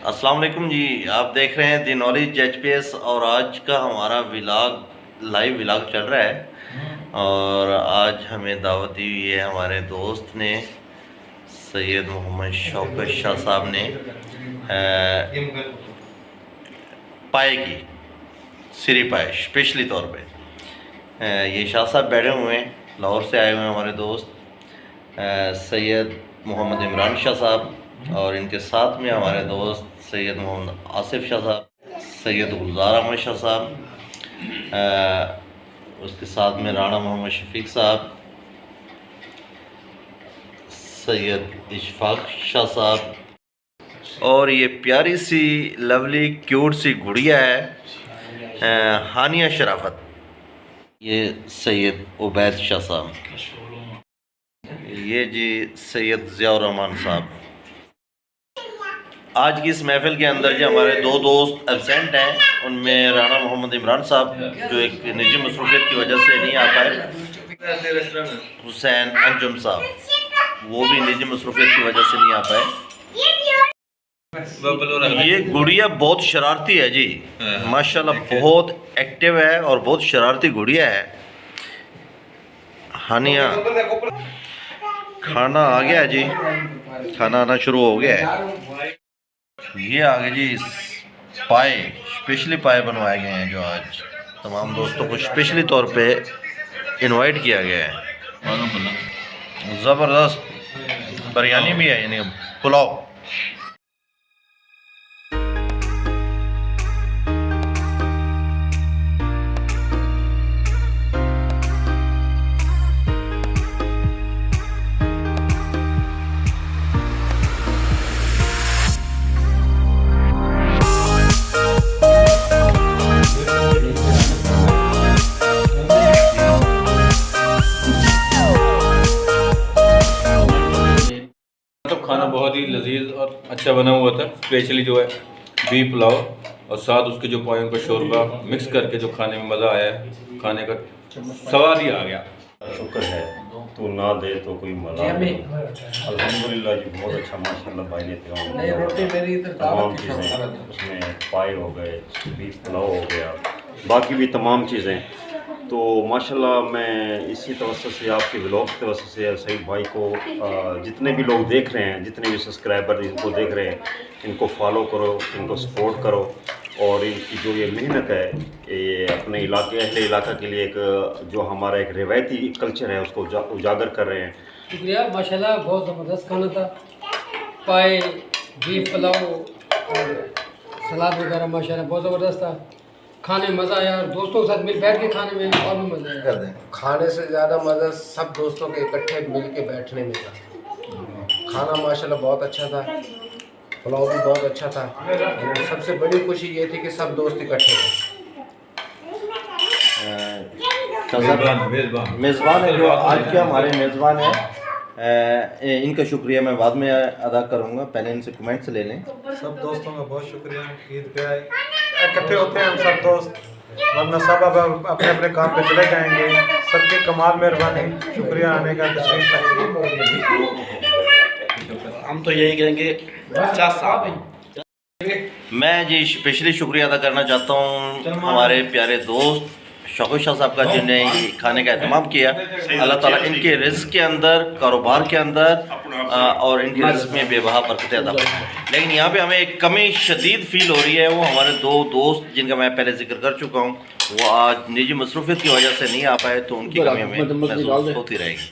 अस्सलाम वालेकुम जी। आप देख रहे हैं दी नॉलेज एचपीएस और आज का हमारा लाइव व्लॉग चल रहा है। और आज हमें दावत दी हुई है हमारे दोस्त ने, सैयद मोहम्मद शौकत शाह साहब ने पाए की सिरी पाए स्पेशली तौर पे। ये शाह साहब बैठे हुए हैं, लाहौर से आए हुए हैं हमारे दोस्त सैयद मोहम्मद इमरान शाह साहब, और इनके साथ में हमारे दोस्त सैयद मोहम्मद आसिफ शाह साहब, सैयद गुलजार अहमद शाह साहब, उसके साथ में राणा मोहम्मद शफीक साहब, सैयद इशफाक शाह साहब, और ये प्यारी सी लवली क्यूट सी गुड़िया है हानिया शराफत, ये सैयद उबैद शाह साहब, ये जी सैयद ज़ियाउर रहमान साहब। आज की इस महफिल के अंदर जो हमारे दो दोस्त एब्सेंट हैं, उनमें राणा मोहम्मद इमरान साहब जो एक निजी मसरूफियत की वजह से नहीं आ पाए, हुसैन अंजुम साहब वो भी निजी मसरूफियत की वजह से नहीं आ पाए। ये गुड़िया बहुत शरारती है जी, माशाल्लाह बहुत एक्टिव है और बहुत शरारती गुड़िया है। हानिया खाना आ गया जी, खाना आना शुरू हो गया है। ये आगे जी पाए स्पेशली पाए बनवाए गए हैं, जो आज तमाम दोस्तों को स्पेशली तौर पे इनवाइट किया गया है। ज़बरदस्त बिरयानी भी है, यानी पुलाव। खाना बहुत ही लजीज और अच्छा बना हुआ था। स्पेशली जो है बीफ पुलाव और साथ उसके जो पायों का शोरबा मिक्स करके जो खाने में मज़ा आया है, खाने का स्वाद ही आ गया। शुक्र है तो ना दे तो कोई मजा नहीं। अल्हम्दुलिल्लाह जी बहुत अच्छा माशाल्लाह भाई ने तमाम चीज़ें उसमें पाए हो गए, बीफ पुलाव हो गया, बाकी भी तमाम चीज़ें। तो माशाल्लाह मैं इसी तवज्जो से आपके व्लॉग की तवज्जो से सईद भाई को जितने भी लोग देख रहे हैं, जितने भी सब्सक्राइबर इनको देख रहे हैं, इनको फॉलो करो, इनको सपोर्ट करो। और इनकी जो ये मेहनत है, ये अपने इलाके अहले इलाका के लिए एक जो हमारा एक रिवायती कल्चर है उसको उजागर कर रहे हैं। शुक्रिया। माशाल्लाह बहुत ज़बरदस्त खाना था। पाए, बीफ पुलाव और सलाद वगैरह माशाल्लाह बहुत ज़बरदस्त था। खाने में मज़ा आया और दोस्तों के साथ मिल बैठ के खाने में और भी मज़ा आया। खाने से ज़्यादा मज़ा सब दोस्तों के इकट्ठे मिल के बैठने में था। खाना माशाल्लाह बहुत अच्छा था, पुलाव भी बहुत अच्छा था। और सबसे बड़ी खुशी ये थी कि सब दोस्त इकट्ठे थे। मेज़बान है जो आज के हमारे मेज़बान हैं, इनका शुक्रिया मैं बाद में अदा करूँगा, पहले इनसे कमेंट्स ले लें। सब दोस्तों का बहुत शुक्रिया। ईद पे इकट्ठे होते हैं हम सब दोस्त, वरना सब अब अपने अपने काम पे चले जाएंगे। सबकी कमाल मेहरबानी, शुक्रिया आने का, तशरीफ लाएंगे। हम तो यही कहेंगे 50 साल। मैं जी स्पेशली शुक्रिया अदा करना चाहता हूँ हमारे प्यारे दोस्त शौकत शाह साहब का, जिन्हें खाने का एहतमाम किया। अल्लाह ताला इनके रिज़्क़ के अंदर, कारोबार के अंदर और इनके रिज़्क़ में बेबहा बरकतें अदा करें। लेकिन यहाँ पे हमें एक कमी शदीद फील हो रही है। वो हमारे दो दोस्त जिनका मैं पहले जिक्र कर चुका हूँ, वो आज निजी मसरूफियत की वजह से नहीं आ पाए, तो उनकी कमी हमें महसूस होती रहेगी।